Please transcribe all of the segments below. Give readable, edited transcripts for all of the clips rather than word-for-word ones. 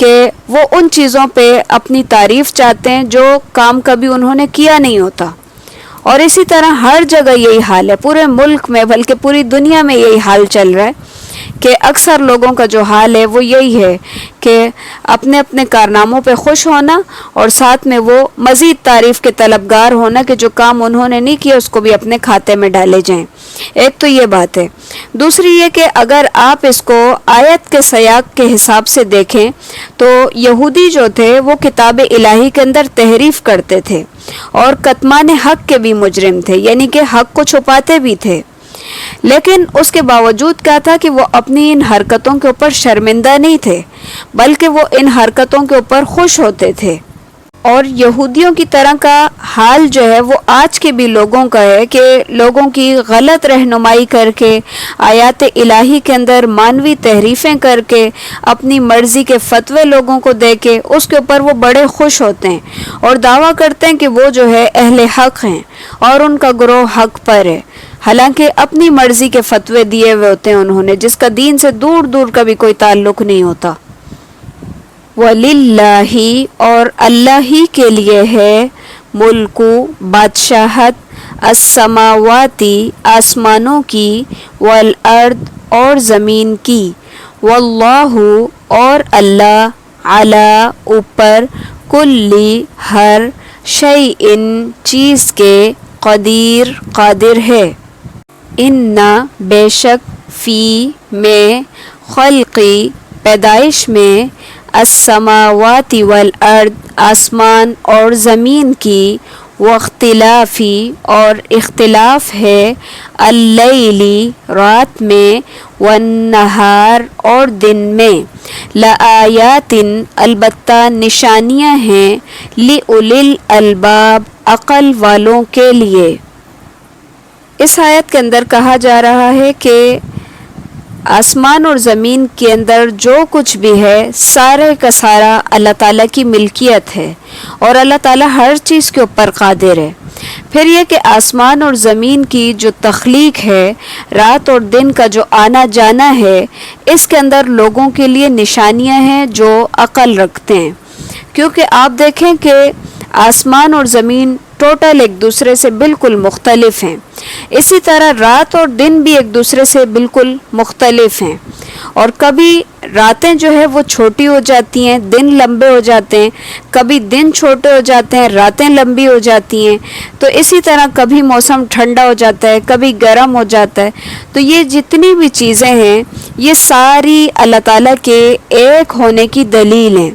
کہ وہ ان چیزوں پہ اپنی تعریف چاہتے ہیں جو کام کبھی انہوں نے کیا نہیں ہوتا. اور اسی طرح ہر جگہ یہی حال ہے، پورے ملک میں بلکہ پوری دنیا میں یہی حال چل رہا ہے کہ اکثر لوگوں کا جو حال ہے وہ یہی ہے کہ اپنے اپنے کارناموں پہ خوش ہونا اور ساتھ میں وہ مزید تعریف کے طلبگار ہونا کہ جو کام انہوں نے نہیں کیا اس کو بھی اپنے کھاتے میں ڈالے جائیں. ایک تو یہ بات ہے. دوسری یہ کہ اگر آپ اس کو آیت کے سیاق کے حساب سے دیکھیں تو یہودی جو تھے وہ کتاب الہی کے اندر تحریف کرتے تھے اور کتمان حق کے بھی مجرم تھے، یعنی کہ حق کو چھپاتے بھی تھے. لیکن اس کے باوجود کیا تھا کہ وہ اپنی ان حرکتوں کے اوپر شرمندہ نہیں تھے بلکہ وہ ان حرکتوں کے اوپر خوش ہوتے تھے. اور یہودیوں کی طرح کا حال جو ہے وہ آج کے بھی لوگوں کا ہے کہ لوگوں کی غلط رہنمائی کر کے، آیات الہی کے اندر مانوی تحریفیں کر کے، اپنی مرضی کے فتوے لوگوں کو دے کے اس کے اوپر وہ بڑے خوش ہوتے ہیں اور دعویٰ کرتے ہیں کہ وہ جو ہے اہل حق ہیں اور ان کا گروہ حق پر ہے، حالانکہ اپنی مرضی کے فتوے دیے ہوئے ہوتے ہیں انہوں نے، جس کا دین سے دور دور کا بھی کوئی تعلق نہیں ہوتا. وَلِلَّهِ اور اللہ ہی کے لیے ہے ملک بادشاہت السماواتی آسمانوں کی والارض اور زمین کی واللہ اور اللہ علی اوپر کلی ہر شیء چیز کے قادر ہے. اِنَّ بے شک فی میں خلقی پیدائش میں السماوات والارض آسمان اور زمین کی واختلافی اور اختلاف ہے اللیلی رات میں والنہار اور دن میں لآیات البتہ نشانیاں ہیں لِأُولِي الْأَلْبَابِ عقل والوں کے لیے. اس آیت کے اندر کہا جا رہا ہے کہ آسمان اور زمین کے اندر جو کچھ بھی ہے سارے کا سارا اللہ تعالیٰ کی ملکیت ہے اور اللہ تعالیٰ ہر چیز کے اوپر قادر ہے. پھر یہ کہ آسمان اور زمین کی جو تخلیق ہے، رات اور دن کا جو آنا جانا ہے، اس کے اندر لوگوں کے لیے نشانیاں ہیں جو عقل رکھتے ہیں. کیونکہ آپ دیکھیں کہ آسمان اور زمین ٹوٹل ایک دوسرے سے بالکل مختلف ہیں، اسی طرح رات اور دن بھی ایک دوسرے سے بالکل مختلف ہیں. اور کبھی راتیں جو ہے وہ چھوٹی ہو جاتی ہیں، دن لمبے ہو جاتے ہیں، کبھی دن چھوٹے ہو جاتے ہیں، راتیں لمبی ہو جاتی ہیں. تو اسی طرح کبھی موسم ٹھنڈا ہو جاتا ہے، کبھی گرم ہو جاتا ہے. تو یہ جتنی بھی چیزیں ہیں یہ ساری اللہ تعالیٰ کے ایک ہونے کی دلیل ہیں.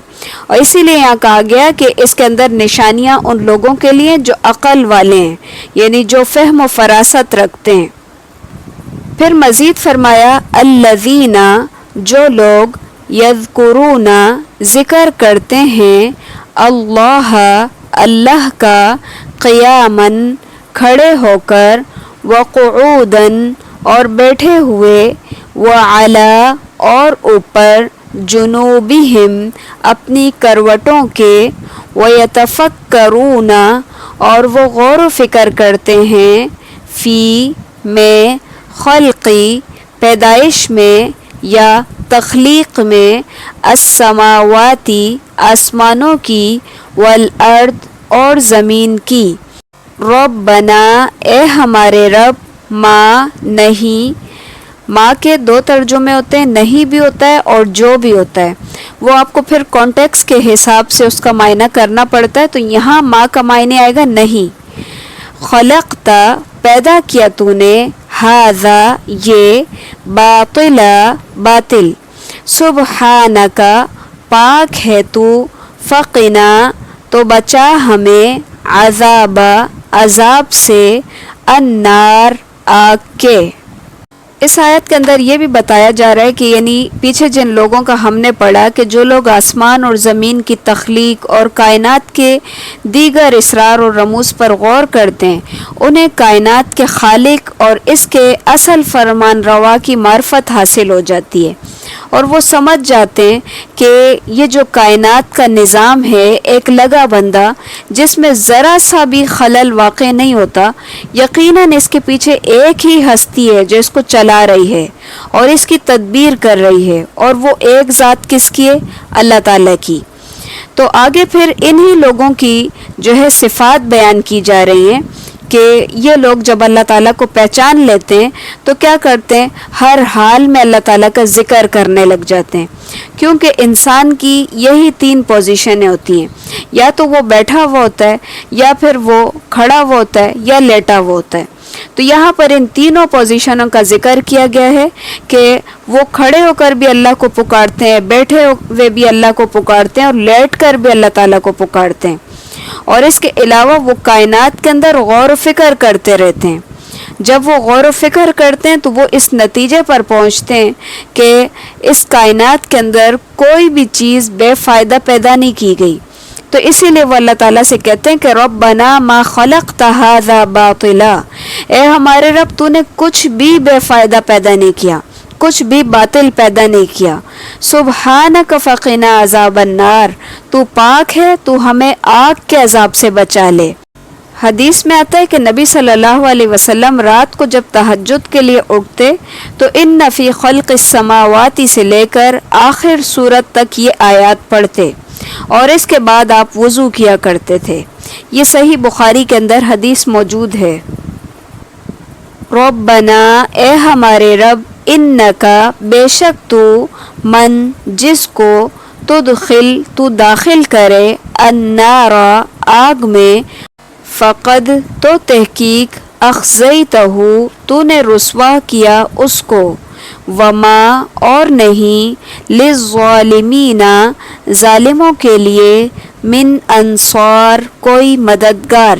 اور اسی لیے یہاں کہا گیا کہ اس کے اندر نشانیاں ان لوگوں کے لیے جو عقل والے ہیں، یعنی جو فہم و فراست رکھتے ہیں. پھر مزید فرمایا الذین جو لوگ یذکرون ذکر کرتے ہیں اللہ کا قیاماً کھڑے ہو کر وقعوداً اور بیٹھے ہوئے وعلی اور اوپر جنوبہم اپنی کروٹوں کے ویتفکرون اور وہ غور و فکر کرتے ہیں فی میں خلقی پیدائش میں یا تخلیق میں السماواتی آسمانوں کی والارض اور زمین کی ربنا اے ہمارے رب ما نہیں، ماں کے دو ترجمے ہوتے ہیں، نہیں بھی ہوتا ہے اور جو بھی ہوتا ہے، وہ آپ کو پھر کانٹیکس کے حساب سے اس کا معنی کرنا پڑتا ہے. تو یہاں ماں کا معنی آئے گا نہیں. خلقتا پیدا کیا تو نے ھذا یہ باطل سبحانکا پاک ہے تو فقنا تو بچا ہمیں عذاب سے النار آگ کے. اس آیت کے اندر یہ بھی بتایا جا رہا ہے کہ یعنی پیچھے جن لوگوں کا ہم نے پڑھا کہ جو لوگ آسمان اور زمین کی تخلیق اور کائنات کے دیگر اسرار اور رموز پر غور کرتے ہیں، انہیں کائنات کے خالق اور اس کے اصل فرمان روا کی معرفت حاصل ہو جاتی ہے اور وہ سمجھ جاتے ہیں کہ یہ جو کائنات کا نظام ہے ایک لگا بندہ جس میں ذرا سا بھی خلل واقع نہیں ہوتا، یقیناً اس کے پیچھے ایک ہی ہستی ہے جو اس کو چلا رہی ہے اور اس کی تدبیر کر رہی ہے، اور وہ ایک ذات کس کی ہے؟ اللہ تعالیٰ کی۔ تو آگے پھر انہی لوگوں کی جو ہے صفات بیان کی جا رہی ہیں کہ یہ لوگ جب اللہ تعالیٰ کو پہچان لیتے ہیں تو کیا کرتے ہیں؟ ہر حال میں اللہ تعالیٰ کا ذکر کرنے لگ جاتے ہیں، کیونکہ انسان کی یہی 3 پوزیشنیں ہوتی ہیں، یا تو وہ بیٹھا ہوا ہوتا ہے، یا پھر وہ کھڑا ہوا ہوتا ہے، یا لیٹا ہوا ہوتا ہے۔ تو یہاں پر ان تینوں پوزیشنوں کا ذکر کیا گیا ہے کہ وہ کھڑے ہو کر بھی اللہ کو پکارتے ہیں، بیٹھے ہوئے بھی اللہ کو پکارتے ہیں، اور لیٹ کر بھی اللہ تعالیٰ کو پکارتے ہیں، اور اس کے علاوہ وہ کائنات کے اندر غور و فکر کرتے رہتے ہیں۔ جب وہ غور و فکر کرتے ہیں تو وہ اس نتیجے پر پہنچتے ہیں کہ اس کائنات کے اندر کوئی بھی چیز بے فائدہ پیدا نہیں کی گئی، تو اسی لیے وہ اللہ تعالیٰ سے کہتے ہیں کہ ربنا ما خلقت ھذا باطلا، اے ہمارے رب تو نے کچھ بھی بے فائدہ پیدا نہیں کیا، کچھ بھی باطل پیدا نہیں کیا، سبحانک فقنا عذاب النار، تو پاک ہے، تو ہمیں آگ کے عذاب سے بچا لے۔ حدیث میں آتا ہے کہ نبی صلی اللہ علیہ وسلم رات کو جب تہجد کے لیے اٹھتے تو ان فی خلق السماوات سے لے کر آخر سورت تک یہ آیات پڑھتے، اور اس کے بعد آپ وضو کیا کرتے تھے۔ یہ صحیح بخاری کے اندر حدیث موجود ہے۔ ربنا، اے ہمارے رب، انکا، بے شک تو، من، جس کو، تو داخل کرے، النار، آگ میں، فقد، تو تحقیق، اخزیتہ، تو نے رسوا کیا اس کو، وما، اور نہیں، للظالمین، ظالموں کے لیے، من انصار، کوئی مددگار،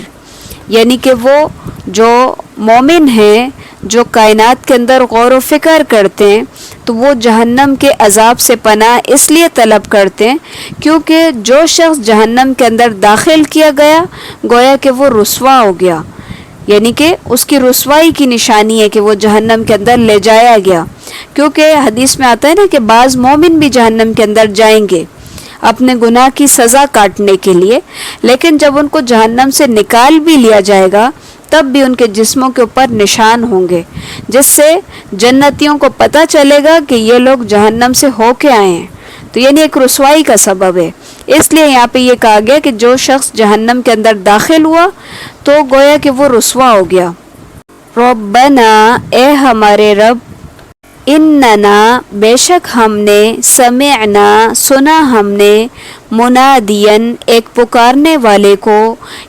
یعنی کہ وہ جو مومن ہیں جو کائنات کے اندر غور و فکر کرتے ہیں تو وہ جہنم کے عذاب سے پناہ اس لیے طلب کرتے ہیں کیونکہ جو شخص جہنم کے اندر داخل کیا گیا گویا کہ وہ رسوا ہو گیا، یعنی کہ اس کی رسوائی کی نشانی ہے کہ وہ جہنم کے اندر لے جایا گیا، کیونکہ حدیث میں آتا ہے نا کہ بعض مومن بھی جہنم کے اندر جائیں گے اپنے گناہ کی سزا کاٹنے کے لیے، لیکن جب ان کو جہنم سے نکال بھی لیا جائے گا تب بھی ان کے جسموں کے اوپر نشان ہوں گے، جس سے جنتیوں کو پتہ چلے گا کہ یہ لوگ جہنم سے ہو کے آئے ہیں، تو یعنی ایک رسوائی کا سبب ہے۔ اس لیے یہاں پہ یہ کہا گیا کہ جو شخص جہنم کے اندر داخل ہوا تو گویا کہ وہ رسوا ہو گیا۔ ربنا، اے ہمارے رب، اننا، بے شک ہم نے، سمعنا، سنا ہم نے، منادین، ایک پکارنے والے کو،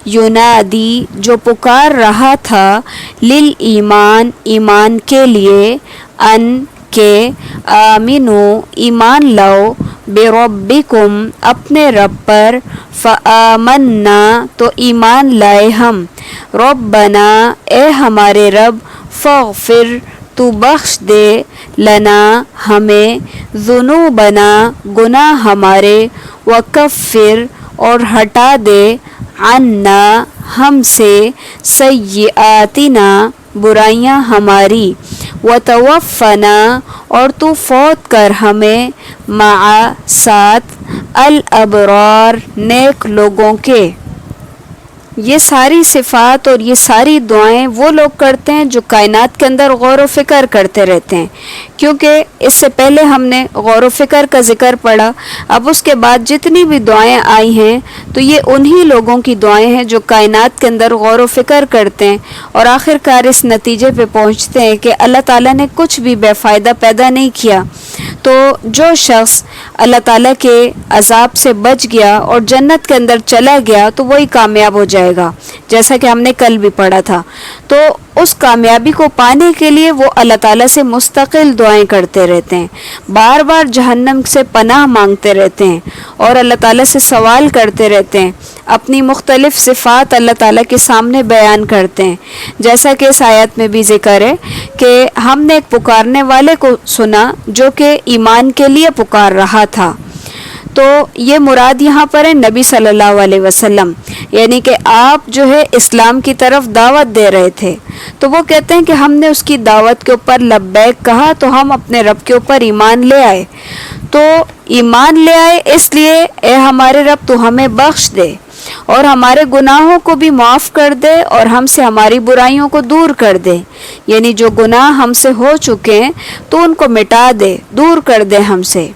ینادی، جو پکار رہا تھا، للایمان، ایمان کے لیے، ان، کے، آمنو، ایمان لاؤ، بربکم، اپنے رب پر، فآمنا، تو ایمان لائے ہم، ربنا، اے ہمارے رب، فاغفر، تو بخش دے، لنا، ہمیں، ذنوبنا، گناہ ہمارے، وکفر، اور ہٹا دے، عنا، ہم سے، سیئاتنا، برائیاں ہماری، وتوفنا، اور تو فوت کر ہمیں، مع، ساتھ، الابرار، نیک لوگوں کے۔ یہ ساری صفات اور یہ ساری دعائیں وہ لوگ کرتے ہیں جو کائنات کے اندر غور و فکر کرتے رہتے ہیں، کیونکہ اس سے پہلے ہم نے غور و فکر کا ذکر پڑھا، اب اس کے بعد جتنی بھی دعائیں آئی ہیں تو یہ انہی لوگوں کی دعائیں ہیں جو کائنات کے اندر غور و فکر کرتے ہیں اور آخر کار اس نتیجے پہ پہنچتے ہیں کہ اللہ تعالیٰ نے کچھ بھی بے فائدہ پیدا نہیں کیا۔ تو جو شخص اللہ تعالیٰ کے عذاب سے بچ گیا اور جنت کے اندر چلا گیا تو وہی کامیاب ہو جائے گا، جیسا کہ ہم نے کل بھی پڑھا تھا۔ تو اس کامیابی کو پانے کے لیے وہ اللہ تعالیٰ سے مستقل دعائیں کرتے رہتے ہیں، بار بار جہنم سے پناہ مانگتے رہتے ہیں اور اللہ تعالیٰ سے سوال کرتے رہتے ہیں، اپنی مختلف صفات اللہ تعالیٰ کے سامنے بیان کرتے ہیں، جیسا کہ اس آیت میں بھی ذکر ہے کہ ہم نے ایک پکارنے والے کو سنا جو کہ ایمان کے لیے پکار رہا تھا۔ تو یہ مراد یہاں پر ہے نبی صلی اللہ علیہ وسلم، یعنی کہ آپ جو ہے اسلام کی طرف دعوت دے رہے تھے، تو وہ کہتے ہیں کہ ہم نے اس کی دعوت کے اوپر لبیک کہا تو ہم اپنے رب کے اوپر ایمان لے آئے، تو ایمان لے آئے اس لیے اے ہمارے رب تو ہمیں بخش دے اور ہمارے گناہوں کو بھی معاف کر دے اور ہم سے ہماری برائیوں کو دور کر دے، یعنی جو گناہ ہم سے ہو چکے ہیں تو ان کو مٹا دے، دور کر دے ہم سے،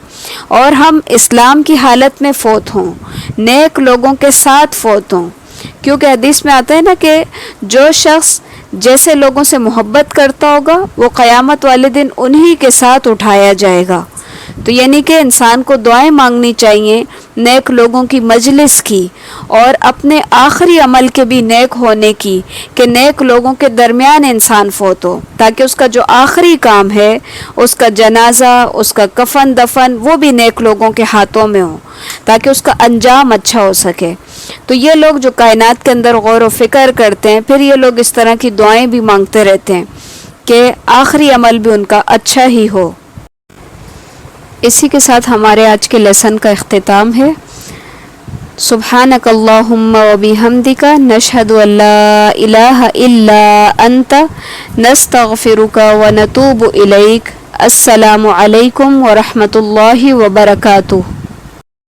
اور ہم اسلام کی حالت میں فوت ہوں، نیک لوگوں کے ساتھ فوت ہوں، کیونکہ حدیث میں آتا ہے نا کہ جو شخص جیسے لوگوں سے محبت کرتا ہوگا وہ قیامت والے دن انہی کے ساتھ اٹھایا جائے گا۔ تو یعنی کہ انسان کو دعائیں مانگنی چاہیے نیک لوگوں کی مجلس کی، اور اپنے آخری عمل کے بھی نیک ہونے کی، کہ نیک لوگوں کے درمیان انسان فوت ہو، تاکہ اس کا جو آخری کام ہے، اس کا جنازہ، اس کا کفن دفن، وہ بھی نیک لوگوں کے ہاتھوں میں ہو، تاکہ اس کا انجام اچھا ہو سکے۔ تو یہ لوگ جو کائنات کے اندر غور و فکر کرتے ہیں، پھر یہ لوگ اس طرح کی دعائیں بھی مانگتے رہتے ہیں کہ آخری عمل بھی ان کا اچھا ہی ہو۔ اسی کے ساتھ ہمارے آج کے لیسن کا اختتام ہے۔ سبحانک اللہم و بحمدک، نشہد ان لا الہ الا انت، نستغفرک و نتوب الیک۔ السلام علیکم ورحمۃ اللہ وبرکاتہ۔